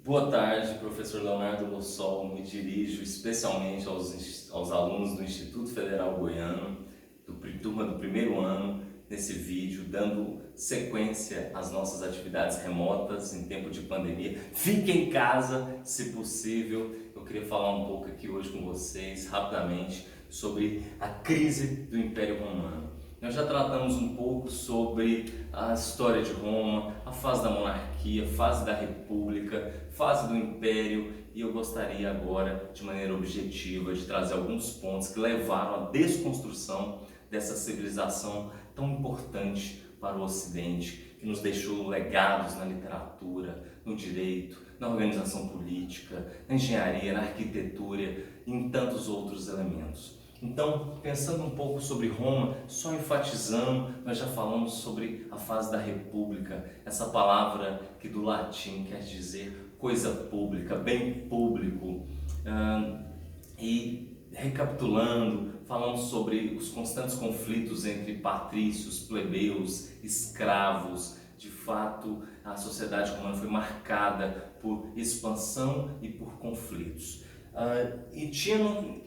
Boa tarde, professor Leonardo Lossol. Me dirijo especialmente aos alunos do Instituto Federal Goiano, turma do primeiro ano, nesse vídeo, dando sequência às nossas atividades remotas em tempo de pandemia. Fique em casa, se possível. Eu queria falar um pouco aqui hoje com vocês, rapidamente, sobre a crise do Império Romano. Nós já tratamos um pouco sobre a história de Roma, a fase da monarquia, fase da república, fase do império, e eu gostaria agora, de maneira objetiva, de trazer alguns pontos que levaram à desconstrução dessa civilização tão importante para o Ocidente, que nos deixou legados na literatura, no direito, na organização política, na engenharia, na arquitetura e em tantos outros elementos. Então, pensando um pouco sobre Roma, só enfatizando, nós já falamos sobre a fase da república, essa palavra que do latim quer dizer coisa pública, bem público. E recapitulando, falamos sobre os constantes conflitos entre patrícios, plebeus, escravos. De fato, a sociedade romana foi marcada por expansão e por conflitos. E tinha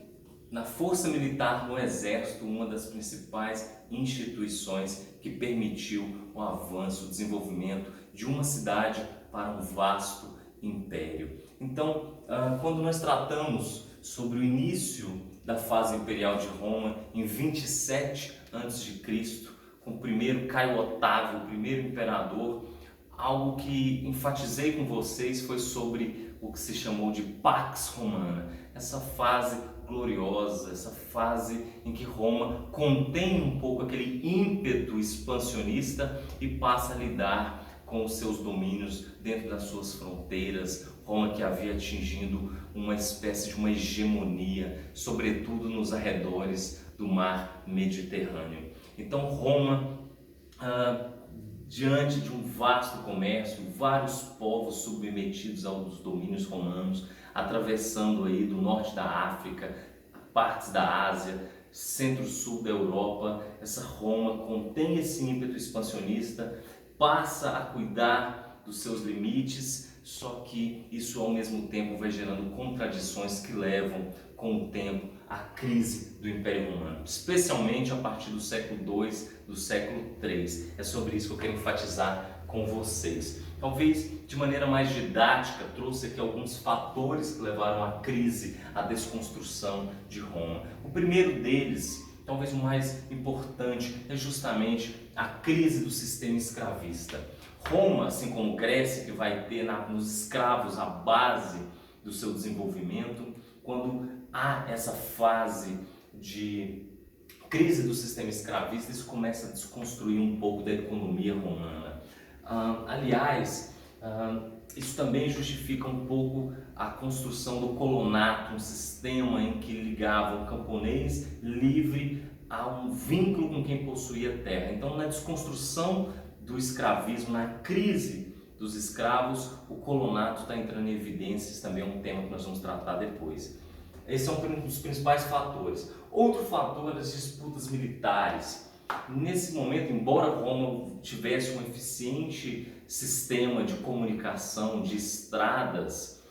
na força militar, no exército, uma das principais instituições que permitiu o avanço, o desenvolvimento de uma cidade para um vasto império. Então, quando nós tratamos sobre o início da fase imperial de Roma, em 27 a.C., com o primeiro Caio Otávio, o primeiro imperador, algo que enfatizei com vocês foi sobre o que se chamou de Pax Romana, essa fase gloriosa, essa fase em que Roma contém um pouco aquele ímpeto expansionista e passa a lidar com os seus domínios dentro das suas fronteiras. Roma que havia atingido uma espécie de uma hegemonia, sobretudo nos arredores do mar Mediterrâneo. Então Roma, diante de um vasto comércio, vários povos submetidos aos domínios romanos, atravessando aí do norte da África, partes da Ásia, centro-sul da Europa, essa Roma contém esse ímpeto expansionista, passa a cuidar dos seus limites, só que isso ao mesmo tempo vai gerando contradições que levam com o tempo à crise do Império Romano, especialmente a partir do século II, do século III. É sobre isso que eu quero enfatizar com vocês. Talvez de maneira mais didática, trouxe aqui alguns fatores que levaram à crise, à desconstrução de Roma. O primeiro deles, talvez o mais importante, é justamente a crise do sistema escravista. Roma, assim como Grécia, que vai ter nos escravos a base do seu desenvolvimento, quando há essa fase de crise do sistema escravista, isso começa a desconstruir um pouco da economia romana. Aliás, isso também justifica um pouco a construção do colonato, um sistema em que ligava o camponês livre a um vínculo com quem possuía terra. Então, na desconstrução do escravismo, na crise dos escravos, o colonato está entrando em evidências, também é um tema que nós vamos tratar depois. Esse é um dos principais fatores. Outro fator é as disputas militares. Nesse momento, embora Roma tivesse um eficiente sistema de comunicação, de estradas,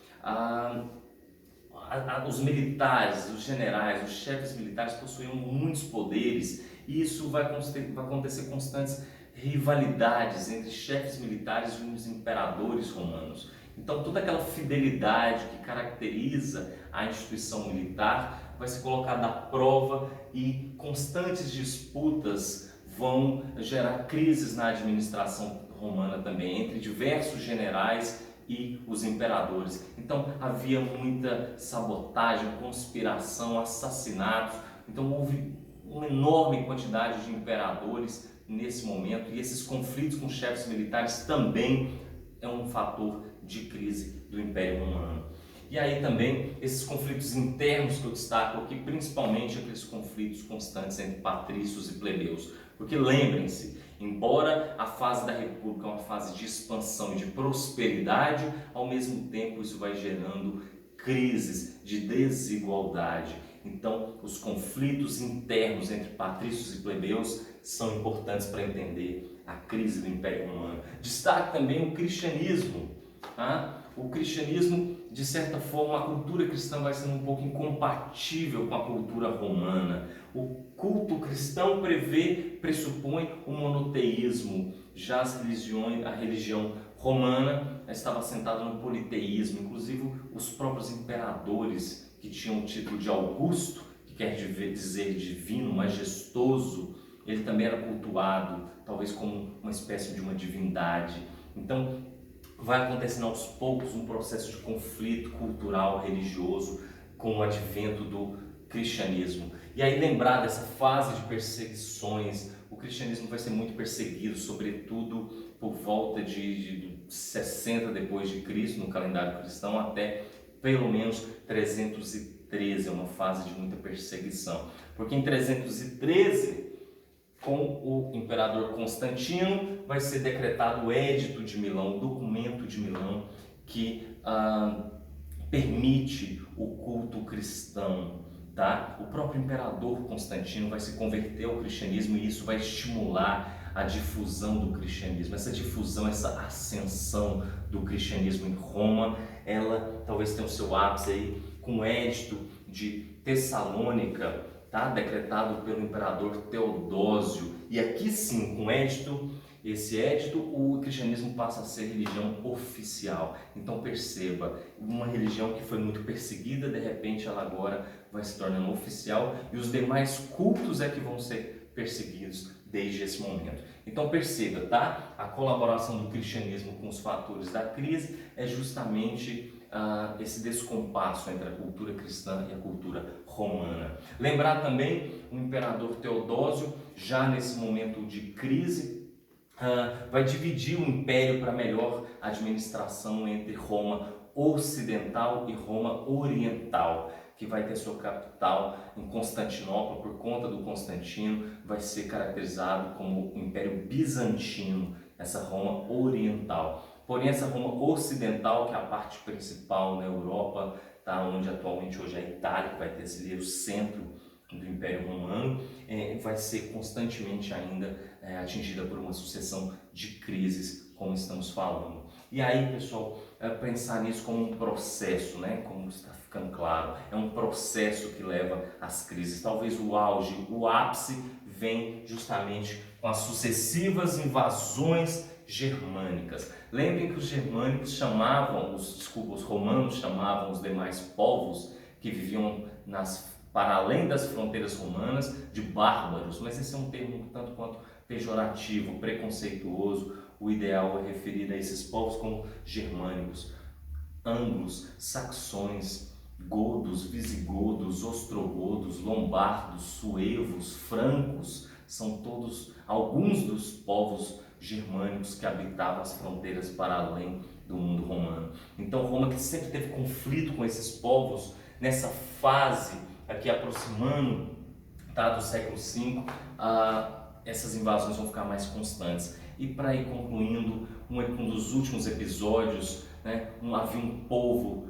os militares, os generais, os chefes militares possuíam muitos poderes, e isso vai acontecer constantes rivalidades entre chefes militares e os imperadores romanos. Então toda aquela fidelidade que caracteriza a instituição militar vai ser colocada à prova, e constantes disputas vão gerar crises na administração romana também, entre diversos generais e os imperadores. Então havia muita sabotagem, conspiração, assassinatos. Então houve uma enorme quantidade de imperadores nesse momento, e esses conflitos com chefes militares também é um fator de crise do Império Romano. E aí também esses conflitos internos que eu destaco aqui, principalmente aqueles conflitos constantes entre patrícios e plebeus. Porque lembrem-se, embora a fase da República é uma fase de expansão e de prosperidade, ao mesmo tempo isso vai gerando crises de desigualdade. Então, os conflitos internos entre patrícios e plebeus são importantes para entender a crise do Império Romano. Destaque também o cristianismo. O cristianismo, de certa forma, a cultura cristã vai sendo um pouco incompatível com a cultura romana. O culto cristão pressupõe o monoteísmo, já a religião romana estava assentada no politeísmo. Inclusive os próprios imperadores, que tinham o título de Augusto, que quer dizer divino, majestoso, ele também era cultuado, talvez como uma espécie de uma divindade. Então, vai acontecendo aos poucos um processo de conflito cultural, religioso, com o advento do cristianismo. E aí lembrar dessa fase de perseguições, o cristianismo vai ser muito perseguido, sobretudo por volta de 60 depois de Cristo, no calendário cristão, até pelo menos 313, é uma fase de muita perseguição. Porque em 313, com o imperador Constantino, vai ser decretado o Édito de Milão, o documento de Milão, que permite o culto cristão. O próprio imperador Constantino vai se converter ao cristianismo e isso vai estimular a difusão do cristianismo. Essa difusão, essa ascensão do cristianismo em Roma, ela talvez tenha o seu ápice aí com o Édito de Tessalônica, decretado pelo imperador Teodósio. E aqui sim, com esse édito, o cristianismo passa a ser religião oficial. Então perceba, uma religião que foi muito perseguida, de repente ela agora vai se tornando oficial e os demais cultos é que vão ser perseguidos desde esse momento. Então perceba, a colaboração do cristianismo com os fatores da crise é justamente esse descompasso entre a cultura cristã e a cultura romana. Lembrar também o imperador Teodósio, já nesse momento de crise, vai dividir o império para melhor administração entre Roma ocidental e Roma oriental, que vai ter sua capital em Constantinopla. Por conta do Constantino, vai ser caracterizado como o Império Bizantino, essa Roma oriental. Porém, essa Roma ocidental, que é a parte principal na Europa, onde atualmente hoje é a Itália, que vai ter esse o centro do Império Romano, vai ser constantemente ainda atingida por uma sucessão de crises, como estamos falando. E aí, pessoal, pensar nisso como um processo, como está ficando claro, é um processo que leva às crises. Talvez o auge, o ápice, vem justamente com as sucessivas invasões germânicas. Lembrem que os germânicos os romanos chamavam os demais povos que viviam para além das fronteiras romanas de bárbaros, mas esse é um termo tanto quanto pejorativo, preconceituoso. O ideal é referir a esses povos como germânicos, anglos, saxões, godos, visigodos, ostrogodos, lombardos, suevos, francos, são todos alguns dos povos germânicos que habitavam as fronteiras para além do mundo romano. Então Roma, que sempre teve conflito com esses povos, nessa fase aqui aproximando do século V, essas invasões vão ficar mais constantes. E para ir concluindo, um dos últimos episódios, havia um povo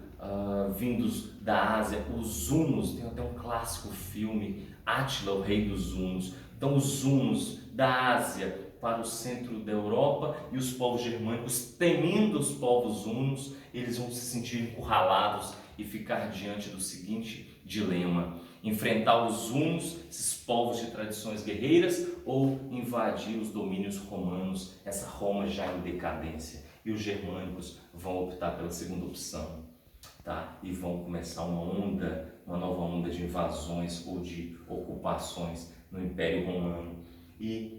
vindos da Ásia, os hunos. Tem até um clássico filme, Átila, o rei dos hunos. Então os hunos da Ásia para o centro da Europa, e os povos germânicos, temendo os povos hunos, eles vão se sentir encurralados e ficar diante do seguinte dilema: enfrentar os hunos, esses povos de tradições guerreiras, ou invadir os domínios romanos, essa Roma já em decadência. E os germânicos vão optar pela segunda opção, e vão começar uma nova onda de invasões ou de ocupações no Império Romano. E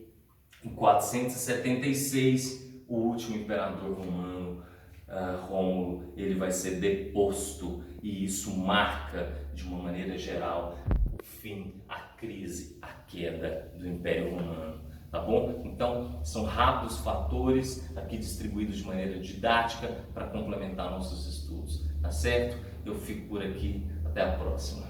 em 476, o último imperador romano, Rômulo, ele vai ser deposto, e isso marca de uma maneira geral o fim, a crise, a queda do Império Romano. Tá bom? Então, são rápidos fatores aqui distribuídos de maneira didática para complementar nossos estudos. Tá certo? Eu fico por aqui. Até a próxima.